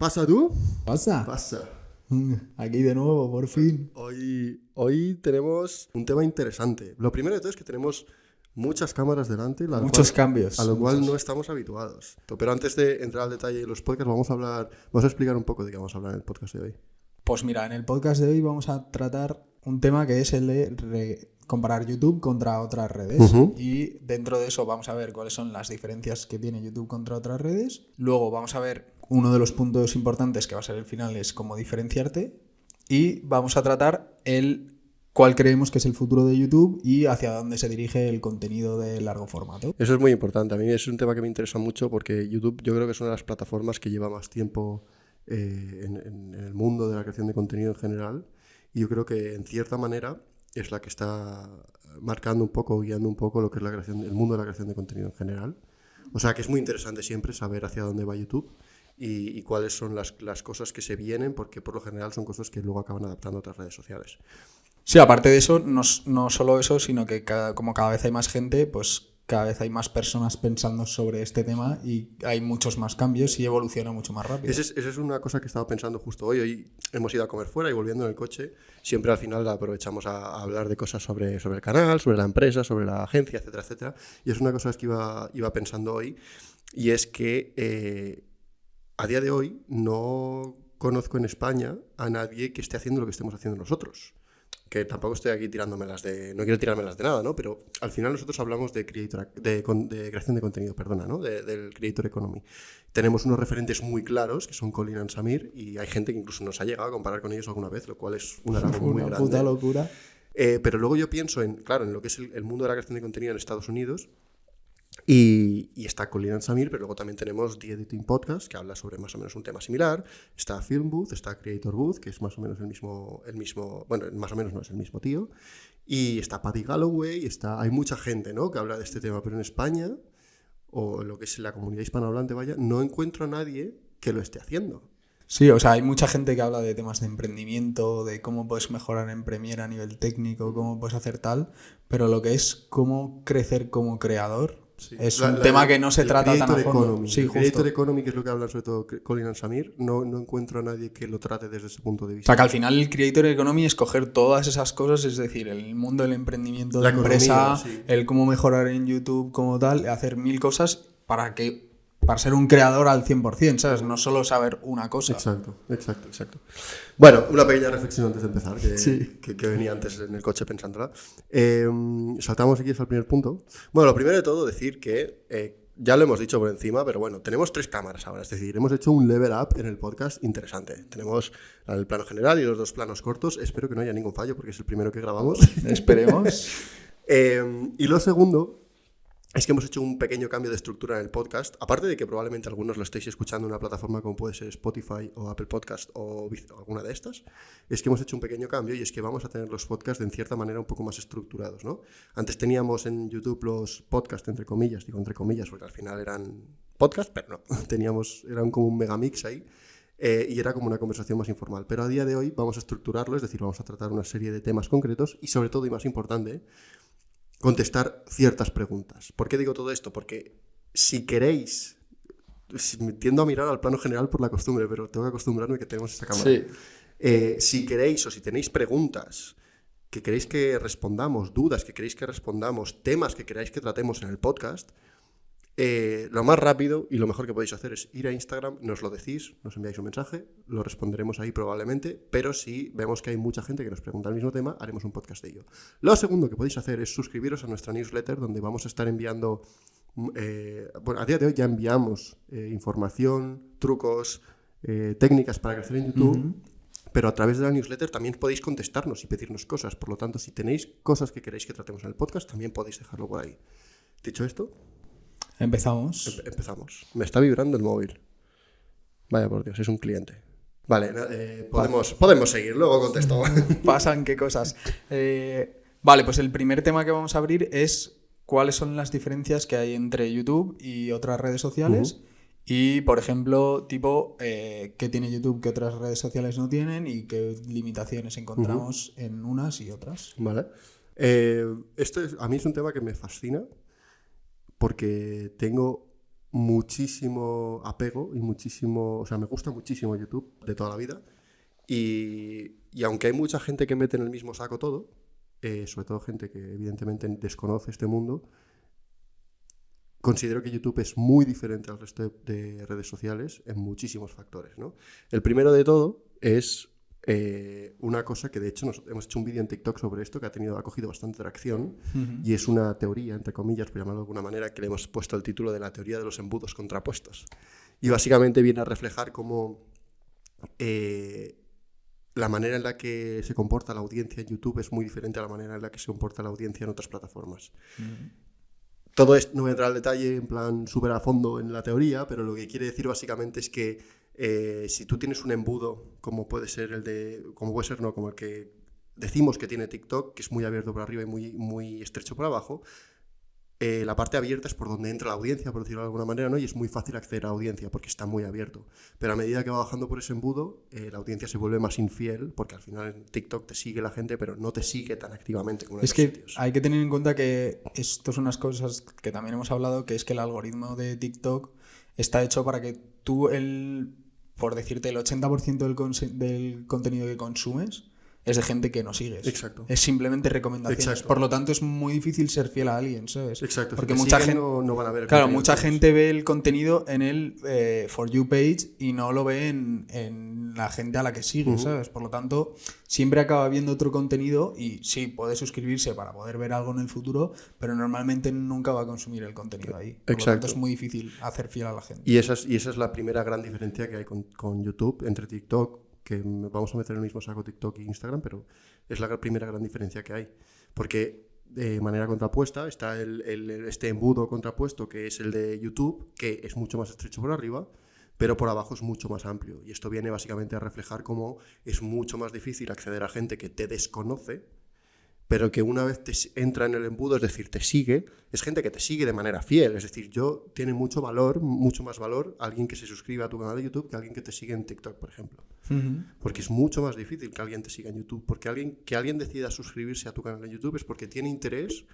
¿Pasa tú? ¿Pasa? Pasa. Aquí de nuevo, por fin. Hoy tenemos un tema interesante. Lo primero de todo es que tenemos muchas cámaras delante, Muchos cambios. a lo cual no estamos habituados. Pero antes de entrar al detalle de los podcasts, vamos a explicar un poco de qué vamos a hablar en el podcast de hoy. Pues mira, en el podcast de hoy vamos a tratar un tema que es el de comparar YouTube contra otras redes. Uh-huh. Y dentro de eso vamos a ver cuáles son las diferencias que tiene YouTube contra otras redes. Luego vamos a ver uno de los puntos importantes que va a ser el final, es cómo diferenciarte. Y vamos a tratar cuál creemos que es el futuro de YouTube y hacia dónde se dirige el contenido de largo formato. Eso es muy importante. A mí es un tema que me interesa mucho porque YouTube yo creo que es una de las plataformas que lleva más tiempo en el mundo de la creación de contenido en general. Y yo creo que en cierta manera es la que está marcando un poco, guiando un poco lo que es el mundo de la creación de contenido en general. O sea que es muy interesante siempre saber hacia dónde va YouTube y cuáles son las cosas que se vienen, porque por lo general son cosas que luego acaban adaptando a otras redes sociales. Sí, aparte de eso, no solo eso, sino que como cada vez hay más gente, pues cada vez hay más personas pensando sobre este tema y hay muchos más cambios y evoluciona mucho más rápido. Esa es una cosa que estaba pensando justo hoy. Hoy hemos ido a comer fuera y volviendo en el coche, siempre al final aprovechamos a hablar de cosas sobre el canal, sobre la empresa, sobre la agencia, etcétera, etcétera. Y es una cosa que iba pensando hoy, y es que a día de hoy no conozco en España a nadie que esté haciendo lo que estemos haciendo nosotros. Que tampoco estoy aquí no quiero tirármelas de nada, ¿no? Pero al final nosotros hablamos de creación de contenido, ¿no? Del Creator Economy. Tenemos unos referentes muy claros, que son Colin and Samir, y hay gente que incluso nos ha llegado a comparar con ellos alguna vez, lo cual es un halago muy grande. Una puta locura. Pero luego yo pienso en lo que es el mundo de la creación de contenido en Estados Unidos, y está Colin and Samir, pero luego también tenemos The Editing Podcast, que habla sobre más o menos un tema similar. Está Film Booth, está Creator Booth, que es más o menos el mismo, bueno, más o menos no es el mismo tío. Y está Paddy Galloway, hay mucha gente, ¿no?, que habla de este tema, pero en España, o lo que es la comunidad hispanohablante, no encuentro a nadie que lo esté haciendo. Sí, o sea, hay mucha gente que habla de temas de emprendimiento, de cómo puedes mejorar en Premiere a nivel técnico, cómo puedes hacer tal, pero lo que es cómo crecer como creador, sí, es un tema que no se trata tan a fondo. Sí, el Creator Economy, que es lo que hablan sobre todo Colin and Samir, no encuentro a nadie que lo trate desde ese punto de vista. O sea, que al final el Creator Economy es coger todas esas cosas, es decir, el mundo del emprendimiento de empresa, sí, el cómo mejorar en YouTube como tal, hacer 1000 cosas para ser un creador al 100%, ¿sabes? No solo saber una cosa. Exacto. Bueno, una pequeña reflexión antes de empezar, sí, que venía antes en el coche pensándola. Saltamos aquí al primer punto. Bueno, lo primero de todo, decir que ya lo hemos dicho por encima, pero bueno, tenemos 3 cámaras ahora. Es decir, hemos hecho un level up en el podcast interesante. Tenemos el plano general y los 2 planos cortos. Espero que no haya ningún fallo porque es el primero que grabamos. Esperemos. Y lo segundo es que hemos hecho un pequeño cambio de estructura en el podcast. Aparte de que probablemente algunos lo estéis escuchando en una plataforma como puede ser Spotify o Apple Podcast o alguna de estas, es que hemos hecho un pequeño cambio, y es que vamos a tener los podcasts en cierta manera un poco más estructurados, ¿no? Antes teníamos en YouTube los podcasts, digo entre comillas, porque al final eran podcasts, pero no, eran como un megamix ahí. Y era como una conversación más informal. Pero a día de hoy vamos a estructurarlo, es decir, vamos a tratar una serie de temas concretos y, sobre todo y más importante, contestar ciertas preguntas. ¿Por qué digo todo esto? Porque si queréis, me tiendo a mirar al plano general por la costumbre, pero tengo que acostumbrarme que tenemos esta cámara. Sí. Si queréis o si tenéis preguntas que queréis que respondamos, dudas que queréis que respondamos, temas que queráis que tratemos en el podcast, lo más rápido y lo mejor que podéis hacer es ir a Instagram, nos lo decís, nos enviáis un mensaje, lo responderemos ahí probablemente, pero si vemos que hay mucha gente que nos pregunta el mismo tema, haremos un podcast de ello. Lo segundo que podéis hacer es suscribiros a nuestra newsletter, donde vamos a estar enviando, a día de hoy ya enviamos información, trucos, técnicas para crecer en YouTube. Uh-huh. Pero a través de la newsletter también podéis contestarnos y pedirnos cosas. Por lo tanto, si tenéis cosas que queréis que tratemos en el podcast, también podéis dejarlo por ahí. Dicho esto, empezamos. Empezamos. Me está vibrando el móvil. Vaya por Dios, es un cliente. Vale, podemos seguir, luego contesto. Pasan qué cosas. Vale, pues el primer tema que vamos a abrir es cuáles son las diferencias que hay entre YouTube y otras redes sociales. Uh-huh. Y, por ejemplo, qué tiene YouTube que otras redes sociales no tienen y qué limitaciones encontramos uh-huh. en unas y otras. Vale. A mí es un tema que me fascina porque tengo muchísimo apego y muchísimo, o sea, me gusta muchísimo YouTube de toda la vida y aunque hay mucha gente que mete en el mismo saco todo, sobre todo gente que evidentemente desconoce este mundo, considero que YouTube es muy diferente al resto de redes sociales en muchísimos factores, ¿no? El primero de todo es una cosa que de hecho hemos hecho un vídeo en TikTok sobre esto que ha cogido bastante tracción y es una teoría, entre comillas, por llamarlo de alguna manera, que le hemos puesto el título de la teoría de los embudos contrapuestos. Y básicamente viene a reflejar cómo la manera en la que se comporta la audiencia en YouTube es muy diferente a la manera en la que se comporta la audiencia en otras plataformas. Todo esto no voy a entrar al detalle en plan súper a fondo en la teoría, pero lo que quiere decir básicamente es que si tú tienes un embudo, como puede ser como el que decimos que tiene TikTok, que es muy abierto por arriba y muy estrecho por abajo, la parte abierta es por donde entra la audiencia, por decirlo de alguna manera, ¿no? Y es muy fácil acceder a la audiencia porque está muy abierto. Pero a medida que va bajando por ese embudo, la audiencia se vuelve más infiel porque al final en TikTok te sigue la gente, pero no te sigue tan activamente como en otros sitios. Hay que tener en cuenta que esto son unas cosas que también hemos hablado, que es que el algoritmo de TikTok está hecho para que tú, por decirte, el 80% del contenido que consumes es de gente que no sigues. Exacto. Es simplemente recomendaciones. Exacto. Por lo tanto, es muy difícil ser fiel a alguien, ¿sabes? Exacto. Porque si mucha gente no van a ver el claro, contenido, mucha gente ve el contenido en el For You page y no lo ve en la gente a la que sigue, ¿sabes? Por lo tanto, siempre acaba viendo otro contenido y sí, puede suscribirse para poder ver algo en el futuro, pero normalmente nunca va a consumir el contenido ahí. Por lo tanto, es muy difícil hacer fiel a la gente. Y esa es la primera gran diferencia que hay con YouTube entre TikTok, que vamos a meter en el mismo saco TikTok e Instagram, pero es la primera gran diferencia que hay. Porque de manera contrapuesta está este embudo contrapuesto que es el de YouTube, que es mucho más estrecho por arriba, pero por abajo es mucho más amplio. Y esto viene básicamente a reflejar cómo es mucho más difícil acceder a gente que te desconoce, pero que una vez te entra en el embudo, es decir, te sigue, es gente que te sigue de manera fiel. Es decir, tiene mucho más valor alguien que se suscribe a tu canal de YouTube que alguien que te sigue en TikTok, por ejemplo. Porque es mucho más difícil que alguien te siga en YouTube. Porque que alguien decida suscribirse a tu canal de YouTube es porque tiene interés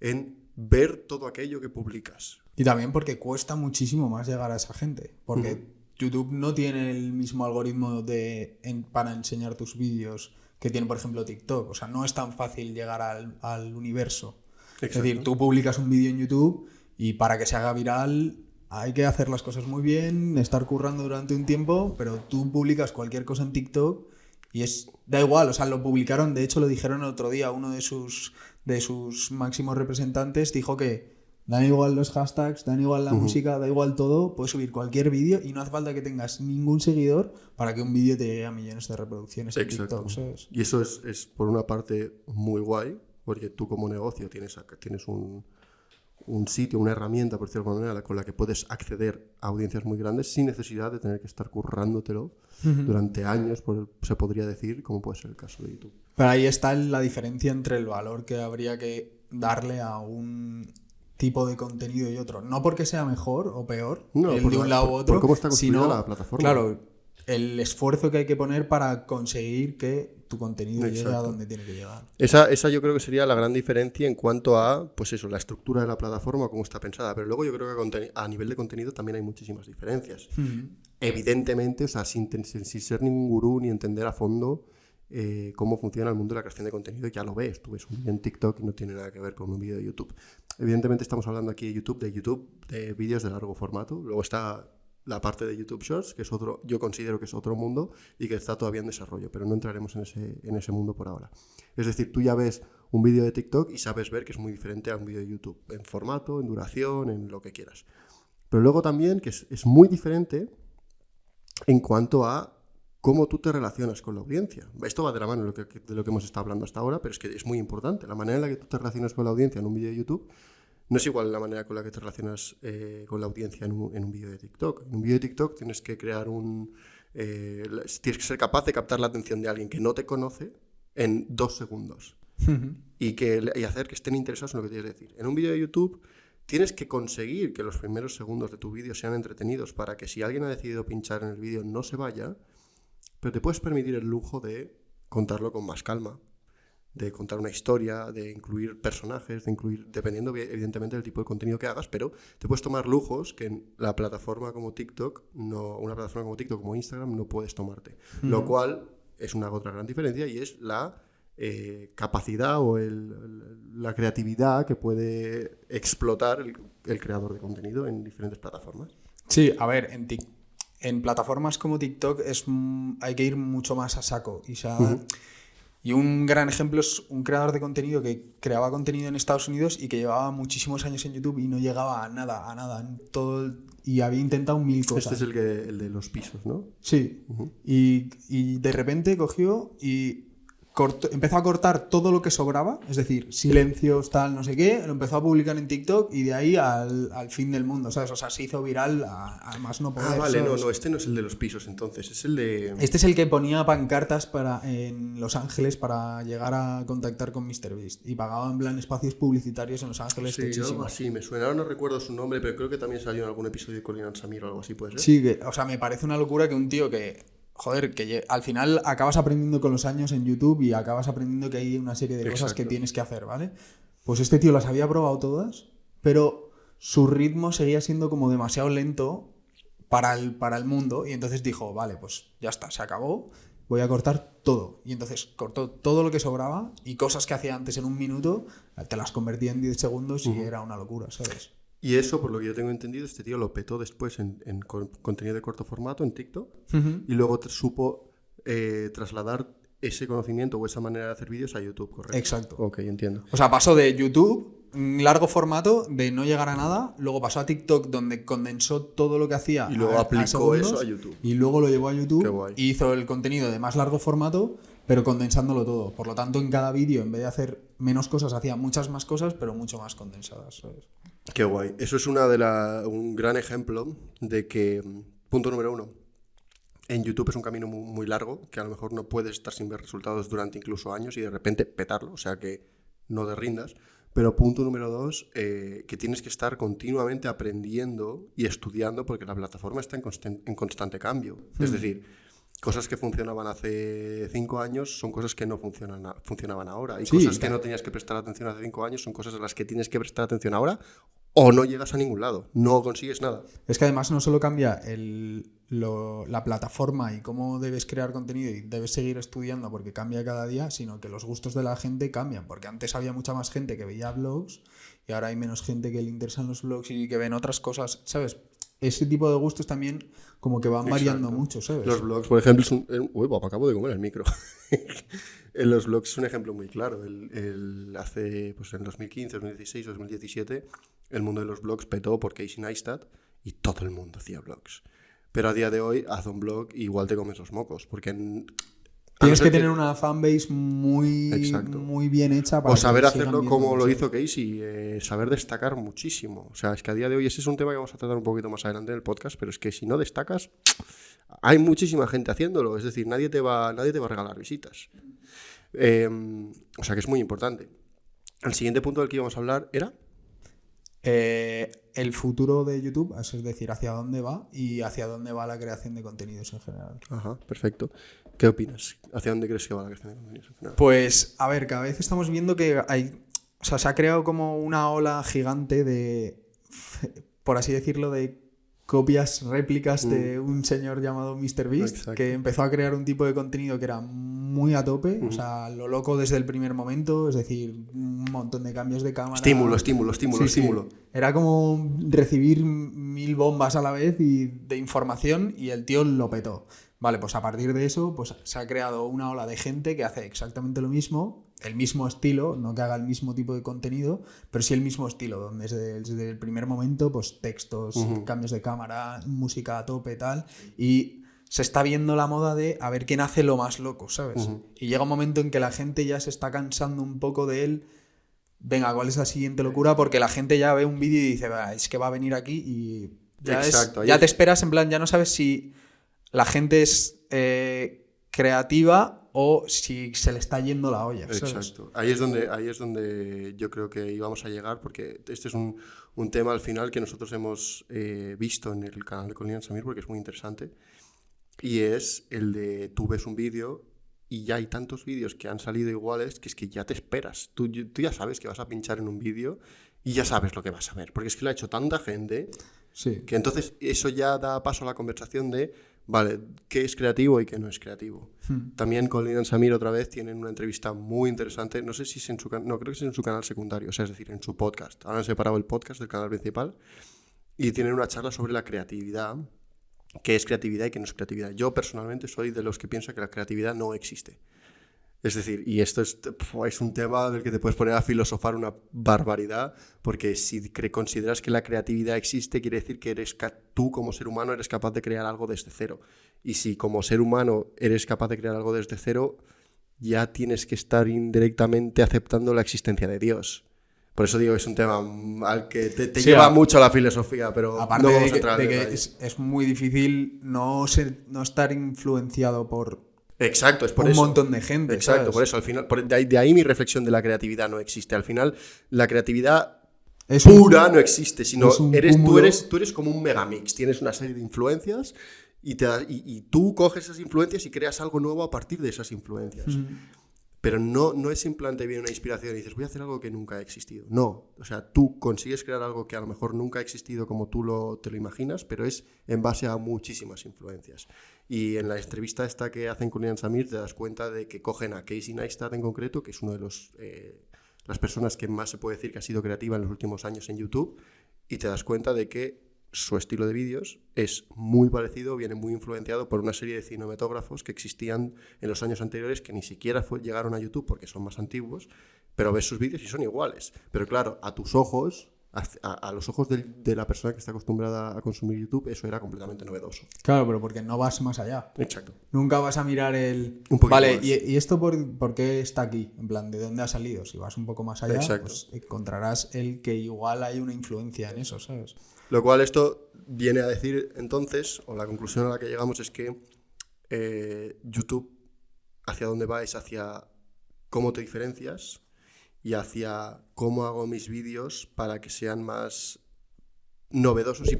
en ver todo aquello que publicas. Y también porque cuesta muchísimo más llegar a esa gente. Porque YouTube no tiene el mismo algoritmo para enseñar tus vídeos que tiene, por ejemplo, TikTok. O sea, no es tan fácil llegar al universo. Exacto. Es decir, tú publicas un vídeo en YouTube y para que se haga viral hay que hacer las cosas muy bien, estar currando durante un tiempo, pero tú publicas cualquier cosa en TikTok y da igual. O sea, lo publicaron, de hecho lo dijeron el otro día, uno de sus máximos representantes dijo que dan igual los hashtags, dan igual la música, da igual todo, puedes subir cualquier vídeo y no hace falta que tengas ningún seguidor para que un vídeo te llegue a millones de reproducciones en TikTok, ¿sabes? Y eso es por una parte muy guay, porque tú como negocio tienes un sitio, una herramienta, por decirlo de alguna manera, con la que puedes acceder a audiencias muy grandes sin necesidad de tener que estar currándotelo durante años, se podría decir, como puede ser el caso de YouTube. Pero ahí está la diferencia entre el valor que habría que darle a un tipo de contenido y otro. No porque sea mejor o peor, no, el de un lado u otro, por cómo está construida sino, la plataforma. Claro, el esfuerzo que hay que poner para conseguir que tu contenido llegue a donde tiene que llegar. Esa yo creo que sería la gran diferencia en cuanto a, pues eso, la estructura de la plataforma, cómo está pensada. Pero luego yo creo que a nivel de contenido también hay muchísimas diferencias. Evidentemente, o sea, sin ser ningún gurú ni entender a fondo cómo funciona el mundo de la creación de contenido, ya lo ves. Tú ves un vídeo en TikTok y no tiene nada que ver con un vídeo de YouTube. Evidentemente estamos hablando aquí de vídeos de largo formato. Luego está la parte de YouTube Shorts, que es otro, yo considero que es otro mundo y que está todavía en desarrollo, pero no entraremos en ese mundo por ahora. Es decir, tú ya ves un vídeo de TikTok y sabes ver que es muy diferente a un vídeo de YouTube, en formato, en duración, en lo que quieras. Pero luego también que es muy diferente en cuanto a cómo tú te relacionas con la audiencia. Esto va de la mano de lo que hemos estado hablando hasta ahora, pero es que es muy importante. La manera en la que tú te relacionas con la audiencia en un vídeo de YouTube no es igual la manera con la que te relacionas con la audiencia en un vídeo de TikTok. En un vídeo de TikTok tienes que crear tienes que ser capaz de captar la atención de alguien que no te conoce en 2 segundos y hacer que estén interesados en lo que tienes que decir. En un vídeo de YouTube tienes que conseguir que los primeros segundos de tu vídeo sean entretenidos para que si alguien ha decidido pinchar en el vídeo no se vaya, pero te puedes permitir el lujo de contarlo con más calma, de contar una historia, de incluir personajes, de incluir, dependiendo evidentemente del tipo de contenido que hagas, pero te puedes tomar lujos que en la plataforma como TikTok, una plataforma como TikTok, como Instagram, no puedes tomarte. Lo cual es una otra gran diferencia y es la capacidad o la creatividad que puede explotar el creador de contenido en diferentes plataformas. Sí, a ver, en plataformas como TikTok hay que ir mucho más a saco. Y un gran ejemplo es un creador de contenido que creaba contenido en Estados Unidos y que llevaba muchísimos años en YouTube y no llegaba a nada. Y había intentado 1000 cosas. Este es el de los pisos, ¿no? Sí. Y de repente cogió y empezó a cortar todo lo que sobraba, es decir, silencios, tal, no sé qué, lo empezó a publicar en TikTok y de ahí al fin del mundo, ¿sabes? O sea, se hizo viral a más no poder. Vale, ¿sabes? no, este no es el de los pisos, entonces, es el de... Este es el que ponía pancartas en Los Ángeles para llegar a contactar con MrBeast y pagaba en plan espacios publicitarios en Los Ángeles. Sí, algo así, me suena, ahora no recuerdo su nombre, pero creo que también salió en algún episodio de Colin and Samir o algo así, ¿puede ser? Sí, o sea, me parece una locura que un tío que... Joder, que al final acabas aprendiendo con los años en YouTube y acabas aprendiendo que hay una serie de cosas que tienes que hacer, ¿vale? Pues este tío las había probado todas, pero su ritmo seguía siendo como demasiado lento para el mundo y entonces dijo, vale, pues ya está, se acabó, voy a cortar todo. Y entonces cortó todo lo que sobraba y cosas que hacía antes en un minuto te las convertía en 10 segundos y era una locura, ¿sabes? Y eso, por lo que yo tengo entendido, este tío lo petó después en contenido de corto formato en TikTok y luego supo trasladar ese conocimiento o esa manera de hacer vídeos a YouTube, ¿correcto? Exacto. Ok, entiendo. O sea, pasó de YouTube, largo formato, de no llegar a nada, luego pasó a TikTok donde condensó todo lo que hacía y luego aplicó eso a YouTube. Y luego lo llevó a YouTube. Qué guay. Y hizo el contenido de más largo formato, pero condensándolo todo. Por lo tanto, en cada vídeo, en vez de hacer menos cosas, hacía muchas más cosas, pero mucho más condensadas, ¿sabes? Qué guay. Eso es un gran ejemplo de que, punto número 1, en YouTube es un camino muy, muy largo, que a lo mejor no puedes estar sin ver resultados durante incluso años y de repente petarlo, o sea que no te rindas. Pero punto número 2, que tienes que estar continuamente aprendiendo y estudiando porque la plataforma está en constante cambio. Es decir, cosas que funcionaban hace 5 años son cosas que no funcionaban ahora. Y cosas que no tenías que prestar atención hace 5 años son cosas a las que tienes que prestar atención ahora o no llegas a ningún lado, no consigues nada. Es que además no solo cambia la plataforma y cómo debes crear contenido y debes seguir estudiando porque cambia cada día, sino que los gustos de la gente cambian, porque antes había mucha más gente que veía blogs y ahora hay menos gente que le interesan los blogs y que ven otras cosas, ¿sabes? Ese tipo de gustos también como que van variando mucho, ¿sabes? Los blogs, por ejemplo, Uy, acabo de comer el micro. Los blogs es un ejemplo muy claro. Hace, pues en 2015, 2016, 2017, el mundo de los blogs petó por Casey Neistat y todo el mundo hacía blogs. Pero a día de hoy, haz un blog y igual te comes los mocos, porque... Tienes que tener una fanbase muy bien hecha para... O saber hacerlo como lo hizo Casey, saber destacar muchísimo. O sea, es que a día de hoy ese es un tema que vamos a tratar un poquito más adelante en el podcast, pero es que si no destacas, hay muchísima gente haciéndolo. Es decir, nadie te va a regalar visitas. O sea que es muy importante. El siguiente punto del que íbamos a hablar era... el futuro de YouTube, es decir, hacia dónde va y hacia dónde va la creación de contenidos en general. Ajá, perfecto. ¿Qué opinas? ¿Hacia dónde crees que va la creación de contenidos en general? Pues, a ver, cada vez estamos viendo que se ha creado como una ola gigante de, por así decirlo, de copias, réplicas de un señor llamado MrBeast. Exacto. Que empezó a crear un tipo de contenido que era muy a tope, o sea, lo loco desde el primer momento, es decir, un montón de cambios de cámara. Estímulo. Sí. Era como recibir 1000 bombas a la vez de información y el tío lo petó. Vale, pues a partir de eso pues se ha creado una ola de gente que hace exactamente lo mismo, el mismo estilo, no que haga el mismo tipo de contenido, pero sí el mismo estilo, donde desde el primer momento, pues textos, cambios de cámara, música a tope, tal, y se está viendo la moda de a ver quién hace lo más loco, ¿sabes? Y llega un momento en que la gente ya se está cansando un poco de él. Venga, ¿cuál es la siguiente locura? Porque la gente ya ve un vídeo y dice, es que va a venir aquí y ya te esperas, en plan, ya no sabes si la gente es creativa o si se le está yendo la olla, ¿sabes? Exacto. Ahí es donde yo creo que íbamos a llegar, porque este es un tema al final que nosotros hemos visto en el canal de Colin and Samir, porque es muy interesante, y es el de tú ves un vídeo y ya hay tantos vídeos que han salido iguales que es que ya te esperas. Tú ya sabes que vas a pinchar en un vídeo y ya sabes lo que vas a ver, porque es que lo ha hecho tanta gente que entonces eso ya da paso a la conversación de, vale, qué es creativo y qué no es creativo. También con Linan Samir otra vez tienen una entrevista muy interesante, no sé si es en su canal, no, creo que es en su canal secundario, o sea, es decir, en su podcast. Ahora han separado el podcast del canal principal y tienen una charla sobre la creatividad, qué es creatividad y qué no es creatividad. Yo personalmente soy de los que piensa que la creatividad no existe. Es decir, y esto es un tema del que te puedes poner a filosofar una barbaridad, porque si consideras que la creatividad existe, quiere decir que tú como ser humano eres capaz de crear algo desde cero. Y si como ser humano eres capaz de crear algo desde cero, ya tienes que estar indirectamente aceptando la existencia de Dios. Por eso digo, es un tema al que te lleva mucho a la filosofía, pero aparte no vamos a entrar de en que detalle. es muy difícil no estar influenciado por Exacto, es por un eso. montón de gente. Exacto, ¿sabes? por eso, al final, de ahí mi reflexión de la creatividad no existe. Al final, la creatividad Es pura no existe, sino es un tú cúmulo. eres como un megamix, tienes una serie de influencias y tú coges esas influencias y creas algo nuevo a partir de esas influencias. Pero no es simplemente viene una inspiración y dices, voy a hacer algo que nunca ha existido. No, o sea, tú consigues crear algo que a lo mejor nunca ha existido como tú te lo imaginas, pero es en base a muchísimas influencias. Y en la entrevista esta que hacen con Linan Samir te das cuenta de que cogen a Casey Neistat en concreto, que es uno de las personas que más se puede decir que ha sido creativa en los últimos años en YouTube, y te das cuenta de que su estilo de vídeos es muy parecido, viene muy influenciado por una serie de cinematógrafos que existían en los años anteriores que ni siquiera llegaron a YouTube porque son más antiguos, pero ves sus vídeos y son iguales. Pero claro, a tus ojos, a los ojos de la persona que está acostumbrada a consumir YouTube, eso era completamente novedoso. Claro, pero porque no vas más allá. Exacto. Nunca vas a mirar el... Un poquito Vale, más. ¿y esto por qué está aquí? En plan, ¿de dónde ha salido? Si vas un poco más allá, pues encontrarás el que igual hay una influencia en eso, ¿sabes? Lo cual esto viene a decir entonces, o la conclusión a la que llegamos es que YouTube hacia dónde va es hacia cómo te diferencias y hacia cómo hago mis vídeos para que sean más novedosos y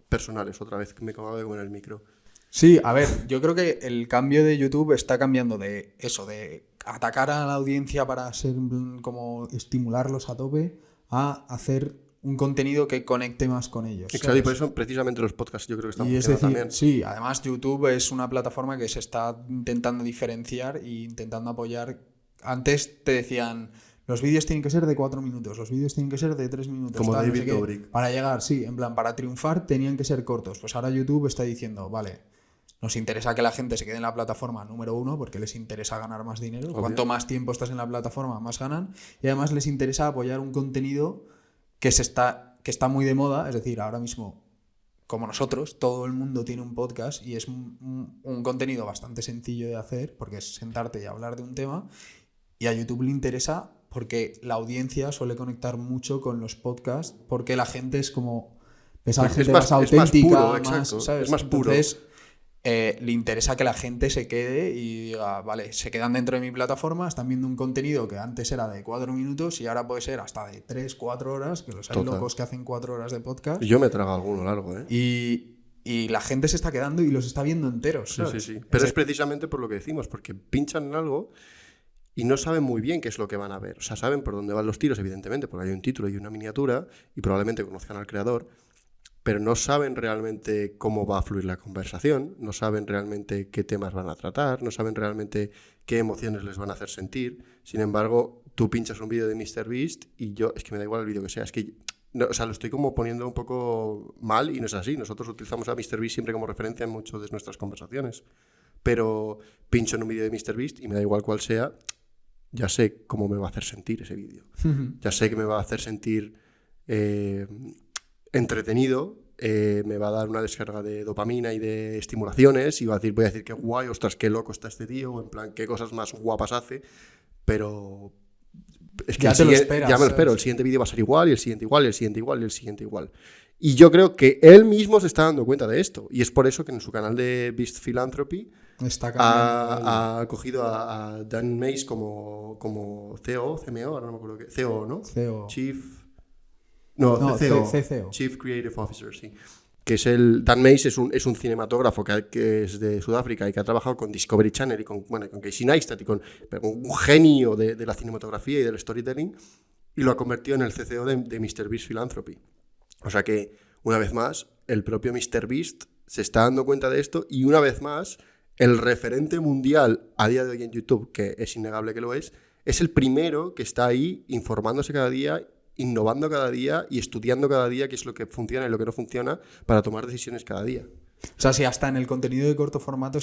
personales. Otra vez me acabo de comer el micro. Sí, a ver, yo creo que el cambio de YouTube está cambiando de eso, de atacar a la audiencia para ser como estimularlos a tope, a hacer un contenido que conecte más con ellos. Exacto, y por eso precisamente los podcasts yo creo que están y es funcionando decir, también. sí, además YouTube es una plataforma que se está intentando diferenciar e intentando apoyar. Antes te decían, los vídeos tienen que ser de 4 minutos, los vídeos tienen que ser de 3 minutos. Como tal, David no sé qué. Dobrik. Para llegar, sí, en plan, para triunfar tenían que ser cortos. Pues ahora YouTube está diciendo, vale, nos interesa que la gente se quede en la plataforma número 1 porque les interesa ganar más dinero. Obvio. Cuanto más tiempo estás en la plataforma, más ganan. Y además les interesa apoyar un contenido que está muy de moda. Es decir, ahora mismo, como nosotros, todo el mundo tiene un podcast y es un contenido bastante sencillo de hacer porque es sentarte y hablar de un tema. Y a YouTube le interesa porque la audiencia suele conectar mucho con los podcasts porque la gente es como... Es a la gente más auténtica, puro, exacto, ¿sabes? es más puro. Entonces, le interesa que la gente se quede y diga, vale, se quedan dentro de mi plataforma, están viendo un contenido que antes era de 4 minutos y ahora puede ser hasta de 3, 4 horas, que los hay locos que hacen 4 horas de podcast. Yo me trago alguno largo, ¿eh? Y la gente se está quedando y los está viendo enteros, ¿sabes? Sí. Pero es precisamente por lo que decimos, porque pinchan en algo y no saben muy bien qué es lo que van a ver. O sea, saben por dónde van los tiros, evidentemente, porque hay un título y una miniatura y probablemente conozcan al creador, pero no saben realmente cómo va a fluir la conversación, no saben realmente qué temas van a tratar, no saben realmente qué emociones les van a hacer sentir. Sin embargo, tú pinchas un vídeo de MrBeast y es que me da igual el vídeo que sea, es que... No, o sea, lo estoy como poniendo un poco mal y no es así. Nosotros utilizamos a MrBeast siempre como referencia en muchas de nuestras conversaciones. Pero pincho en un vídeo de MrBeast y me da igual cuál sea, ya sé cómo me va a hacer sentir ese vídeo. Ya sé que me va a hacer sentir entretenido, me va a dar una descarga de dopamina y de estimulaciones y voy a decir qué guay, ostras, qué loco está este tío, o en plan, qué cosas más guapas hace, pero... Es que ya te lo esperas, ya me lo espero. El siguiente vídeo va a ser igual, y el siguiente igual, y el siguiente igual, y el siguiente igual. Y yo creo que él mismo se está dando cuenta de esto. Y es por eso que en su canal de Beast Philanthropy ha cogido a Dan Mace como CEO, CMO, ahora no me acuerdo qué. CEO, ¿no? CEO. Chief... No, CCO. CCO. Chief Creative Officer, sí. que es Dan Mace es un cinematógrafo que es de Sudáfrica y que ha trabajado con Discovery Channel y con Casey Neistat y con un genio de la cinematografía y del storytelling, y lo ha convertido en el CCO de MrBeast Philanthropy. O sea que, una vez más, el propio MrBeast se está dando cuenta de esto, y una vez más, el referente mundial a día de hoy en YouTube, que es innegable que lo es el primero que está ahí informándose cada día, innovando cada día y estudiando cada día qué es lo que funciona y lo que no funciona para tomar decisiones cada día. O sea, si hasta en el contenido de corto formato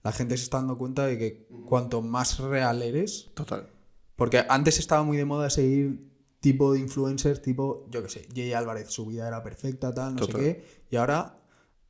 la gente se está dando cuenta de que cuanto más real eres... Total. Porque antes estaba muy de moda seguir tipo de influencers, tipo, yo qué sé, Jay Álvarez, su vida era perfecta, tal, no Total. sé qué. Y ahora,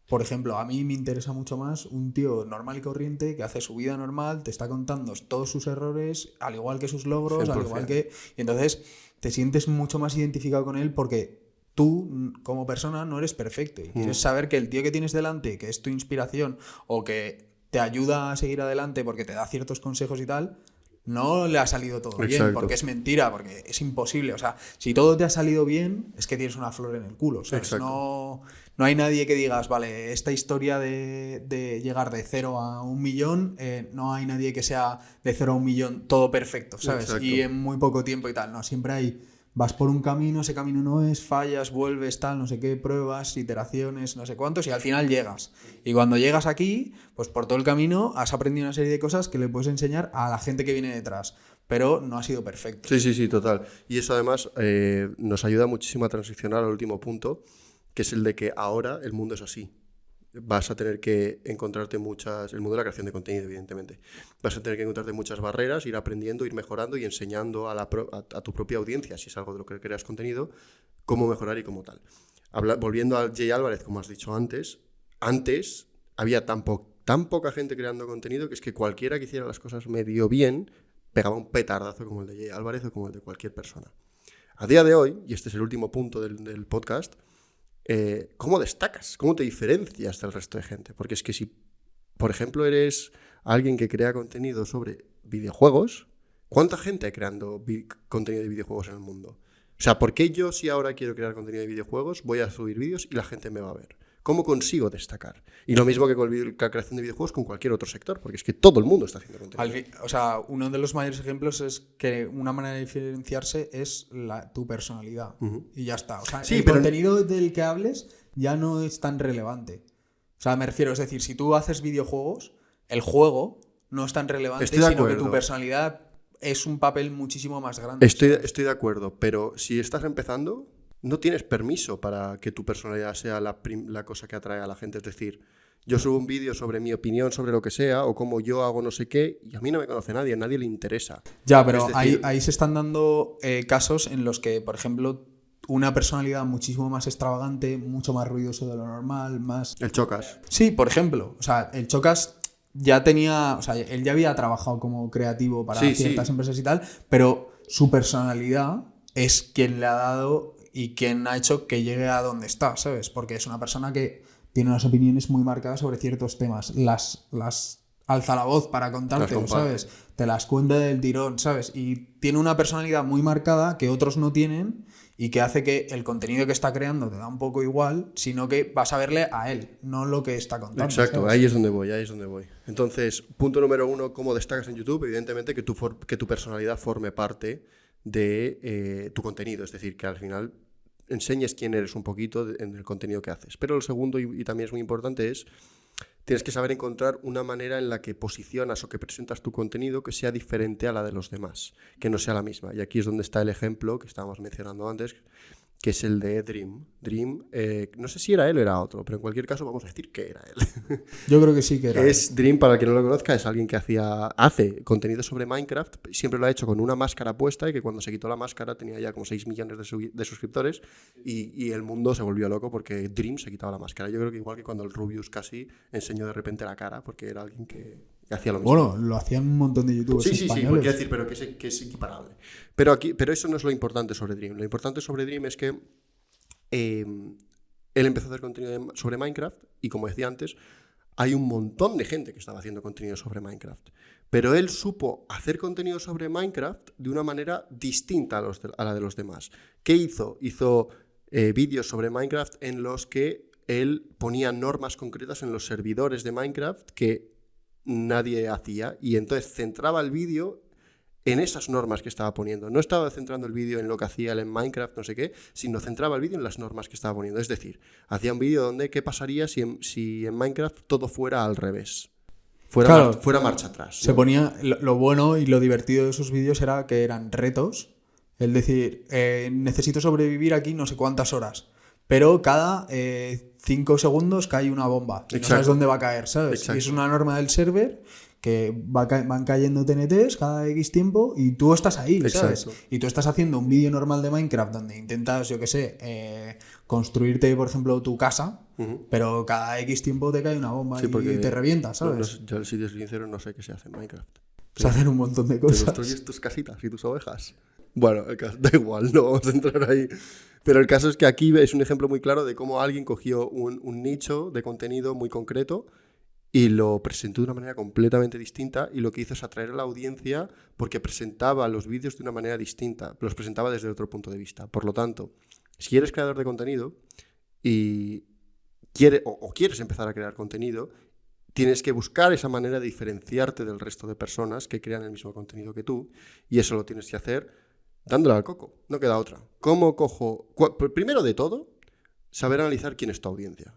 por ejemplo, a mí me interesa mucho más un tío normal y corriente que hace su vida normal, te está contando todos sus errores, al igual que sus logros, 100%. al igual que... Y entonces te sientes mucho más identificado con él porque tú, como persona, no eres perfecto. Y quieres saber que el tío que tienes delante, que es tu inspiración o que te ayuda a seguir adelante porque te da ciertos consejos y tal... No le ha salido todo bien, porque es mentira, porque es imposible. O sea, si todo te ha salido bien, es que tienes una flor en el culo, ¿sabes? No hay nadie que digas, vale, esta historia de llegar de 0 a 1 millón, no hay nadie que sea de 0 a 1 millón todo perfecto, ¿sabes? Exacto. Y en muy poco tiempo y tal. No, siempre hay... Vas por un camino, ese camino no es, fallas, vuelves, tal, no sé qué, pruebas, iteraciones, no sé cuántos, y al final llegas. Y cuando llegas aquí, pues por todo el camino has aprendido una serie de cosas que le puedes enseñar a la gente que viene detrás. Pero no ha sido perfecto. Sí, total. Y eso además nos ayuda muchísimo a transicionar al último punto, que es el de que ahora el mundo es así. Vas a tener que encontrarte el mundo de la creación de contenido, evidentemente. Vas a tener que encontrarte muchas barreras, ir aprendiendo, ir mejorando y enseñando a tu propia audiencia, si es algo de lo que creas contenido, cómo mejorar y cómo tal. Volviendo a Jay Álvarez, como has dicho antes había tan poca gente creando contenido que es que cualquiera que hiciera las cosas medio bien pegaba un petardazo como el de Jay Álvarez o como el de cualquier persona. A día de hoy, y este es el último punto del podcast, ¿cómo destacas? ¿Cómo te diferencias del resto de gente? Porque es que si, por ejemplo, eres alguien que crea contenido sobre videojuegos, ¿cuánta gente hay creando contenido de videojuegos en el mundo? O sea, ¿por qué yo, si ahora quiero crear contenido de videojuegos, voy a subir vídeos y la gente me va a ver? ¿Cómo consigo destacar? Y lo mismo que con la creación de videojuegos con cualquier otro sector, porque es que todo el mundo está haciendo contenido. O sea, uno de los mayores ejemplos es que una manera de diferenciarse es tu personalidad. Y ya está. O sea, el contenido del que hables ya no es tan relevante. O sea, me refiero, es decir, si tú haces videojuegos, el juego no es tan relevante, sino que tu personalidad es un papel muchísimo más grande. Estoy de acuerdo, pero si estás empezando, no tienes permiso para que tu personalidad sea la cosa que atrae a la gente. Es decir, yo subo un vídeo sobre mi opinión sobre lo que sea o cómo yo hago no sé qué y a mí no me conoce nadie, a nadie le interesa. Ya, pero ahí se están dando casos en los que, por ejemplo, una personalidad muchísimo más extravagante, mucho más ruidoso de lo normal, más... El Chocas. Sí, por ejemplo. O sea, el Chocas ya tenía... O sea, él ya había trabajado como creativo para ciertas empresas y tal, pero su personalidad es quien le ha dado y quien ha hecho que llegue a donde está, ¿sabes? Porque es una persona que tiene unas opiniones muy marcadas sobre ciertos temas. Las alza la voz para contártelo, ¿sabes? Te las cuenta del tirón, ¿sabes? Y tiene una personalidad muy marcada que otros no tienen y que hace que el contenido que está creando te da un poco igual, sino que vas a verle a él, no lo que está contando. Exacto, ¿sabes? ahí es donde voy. Entonces, punto número 1, ¿cómo destacas en YouTube? Evidentemente que tu personalidad forme parte de tu contenido, es decir, que al final enseñes quién eres un poquito en el contenido que haces. Pero lo segundo, y también es muy importante, es tienes que saber encontrar una manera en la que posicionas o que presentas tu contenido que sea diferente a la de los demás, que no sea la misma. Y aquí es donde está el ejemplo que estábamos mencionando antes, que es el de Dream. Dream, no sé si era él o era otro, pero en cualquier caso vamos a decir que era él. Yo creo que sí que era él. Dream, para el que no lo conozca, es alguien que hace contenido sobre Minecraft, siempre lo ha hecho con una máscara puesta y que cuando se quitó la máscara tenía ya como 6 millones de suscriptores y el mundo se volvió loco porque Dream se quitaba la máscara. Yo creo que igual que cuando el Rubius casi enseñó de repente la cara porque era alguien que hacía lo mismo. Bueno, lo hacían un montón de youtubers españoles. Sí, porque decir, pero que es equiparable. Pero eso no es lo importante sobre Dream. Lo importante sobre Dream es que él empezó a hacer contenido sobre Minecraft y, como decía antes, hay un montón de gente que estaba haciendo contenido sobre Minecraft. Pero él supo hacer contenido sobre Minecraft de una manera distinta a la de los demás. ¿Qué hizo? Hizo vídeos sobre Minecraft en los que él ponía normas concretas en los servidores de Minecraft que nadie hacía, y entonces centraba el vídeo en esas normas que estaba poniendo. No estaba centrando el vídeo en lo que hacía él en Minecraft, no sé qué, sino centraba el vídeo en las normas que estaba poniendo. Es decir, hacía un vídeo donde qué pasaría si en Minecraft todo fuera al revés. Fuera marcha atrás, ¿no? Se ponía, lo bueno y lo divertido de esos vídeos era que eran retos. Es decir, necesito sobrevivir aquí no sé cuántas horas, pero cada 5 segundos cae una bomba. Y no sabes dónde va a caer, ¿sabes? Exacto. Y es una norma del server que van cayendo TNTs cada X tiempo y tú estás ahí, ¿sabes? Exacto. Y tú estás haciendo un vídeo normal de Minecraft donde intentas, yo qué sé, construirte, por ejemplo, tu casa, pero cada X tiempo te cae una bomba y te revienta, ¿sabes? Yo, si te soy sincero, no sé qué se hace en Minecraft. Se hacen un montón de ¿Te cosas. construyes tus casitas y tus ovejas? Bueno, el caso, da igual, no vamos a entrar ahí. Pero el caso es que aquí es un ejemplo muy claro de cómo alguien cogió un nicho de contenido muy concreto y lo presentó de una manera completamente distinta, y lo que hizo es atraer a la audiencia porque presentaba los vídeos de una manera distinta, los presentaba desde otro punto de vista. Por lo tanto, si eres creador de contenido y quieres empezar a crear contenido, tienes que buscar esa manera de diferenciarte del resto de personas que crean el mismo contenido que tú, y eso lo tienes que hacer dándole al coco, no queda otra. ¿Cómo cojo? Primero de todo, saber analizar quién es tu audiencia.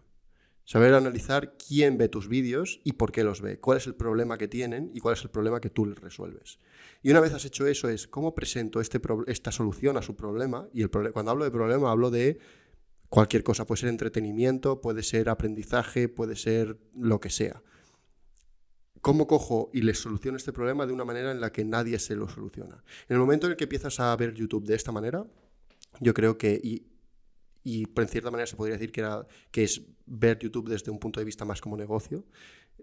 Saber analizar quién ve tus vídeos y por qué los ve, cuál es el problema que tienen y cuál es el problema que tú les resuelves. Y una vez has hecho eso es cómo presento esta solución a su problema, y cuando hablo de problema hablo de cualquier cosa, puede ser entretenimiento, puede ser aprendizaje, puede ser lo que sea. ¿Cómo cojo y les soluciono este problema de una manera en la que nadie se lo soluciona? En el momento en el que empiezas a ver YouTube de esta manera, yo creo que, y en cierta manera se podría decir que es ver YouTube desde un punto de vista más como negocio,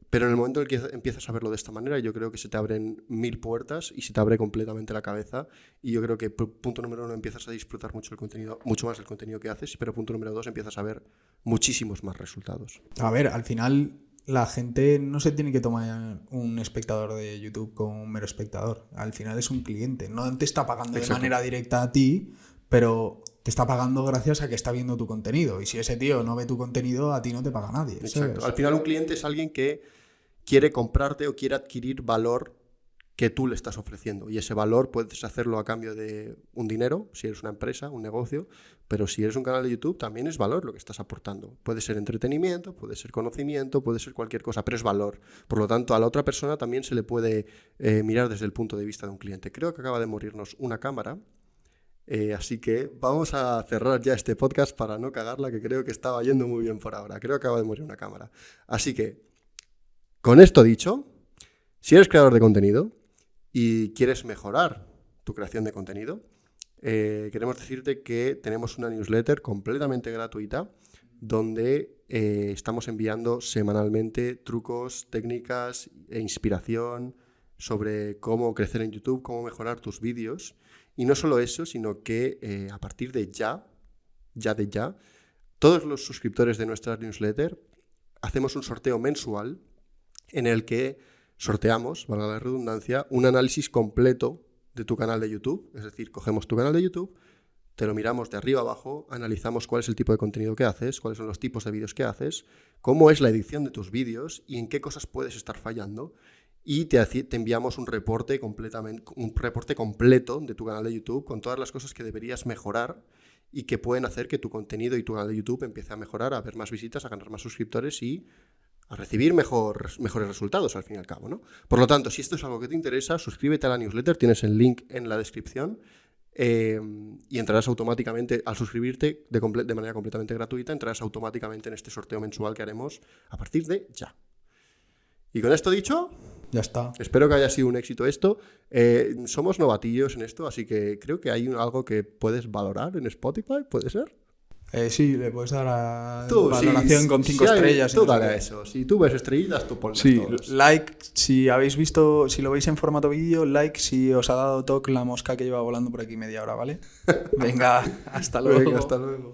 pero en el momento en el que empiezas a verlo de esta manera, yo creo que se te abren 1000 puertas y se te abre completamente la cabeza, y yo creo que punto número 1, empiezas a disfrutar mucho más del contenido que haces, pero punto número 2, empiezas a ver muchísimos más resultados. A ver, al final la gente no se tiene que tomar un espectador de YouTube como un mero espectador. Al final es un cliente. No te está pagando de manera directa a ti, pero te está pagando gracias a que está viendo tu contenido. Y si ese tío no ve tu contenido, a ti no te paga nadie. Exacto. ¿Sabes? Al final un cliente es alguien que quiere comprarte o quiere adquirir valor que tú le estás ofreciendo. Y ese valor puedes hacerlo a cambio de un dinero, si eres una empresa, un negocio, pero si eres un canal de YouTube también es valor lo que estás aportando. Puede ser entretenimiento, puede ser conocimiento, puede ser cualquier cosa, pero es valor. Por lo tanto, a la otra persona también se le puede mirar desde el punto de vista de un cliente. Creo que acaba de morirnos una cámara, así que vamos a cerrar ya este podcast para no cagarla, que creo que estaba yendo muy bien por ahora. Creo que acaba de morir una cámara. Así que, con esto dicho, si eres creador de contenido y quieres mejorar tu creación de contenido, queremos decirte que tenemos una newsletter completamente gratuita donde estamos enviando semanalmente trucos, técnicas e inspiración sobre cómo crecer en YouTube, cómo mejorar tus vídeos. Y no solo eso, sino que a partir de ya, todos los suscriptores de nuestra newsletter hacemos un sorteo mensual en el que sorteamos, valga la redundancia, un análisis completo de tu canal de YouTube. Es decir, cogemos tu canal de YouTube, te lo miramos de arriba abajo, analizamos cuál es el tipo de contenido que haces, cuáles son los tipos de vídeos que haces, cómo es la edición de tus vídeos y en qué cosas puedes estar fallando. Y te enviamos un reporte completo de tu canal de YouTube con todas las cosas que deberías mejorar y que pueden hacer que tu contenido y tu canal de YouTube empiece a mejorar, a ver más visitas, a ganar más suscriptores y a recibir mejores resultados al fin y al cabo, ¿no? Por lo tanto, si esto es algo que te interesa, suscríbete a la newsletter, tienes el link en la descripción, y entrarás automáticamente, al suscribirte de manera completamente gratuita, entrarás automáticamente en este sorteo mensual que haremos a partir de ya. Y con esto dicho, ya está. Espero que haya sido un éxito esto. Somos novatillos en esto, así que creo que hay algo que puedes valorar en Spotify, ¿puede ser? Sí, le puedes dar a valoración con 5 estrellas. Tú dale a eso. Si tú ves estrellitas, tú ponlas todas. Like si habéis visto, si lo veis en formato vídeo, like si os ha dado toque la mosca que lleva volando por aquí media hora, ¿vale? Venga, hasta luego. Venga, hasta luego.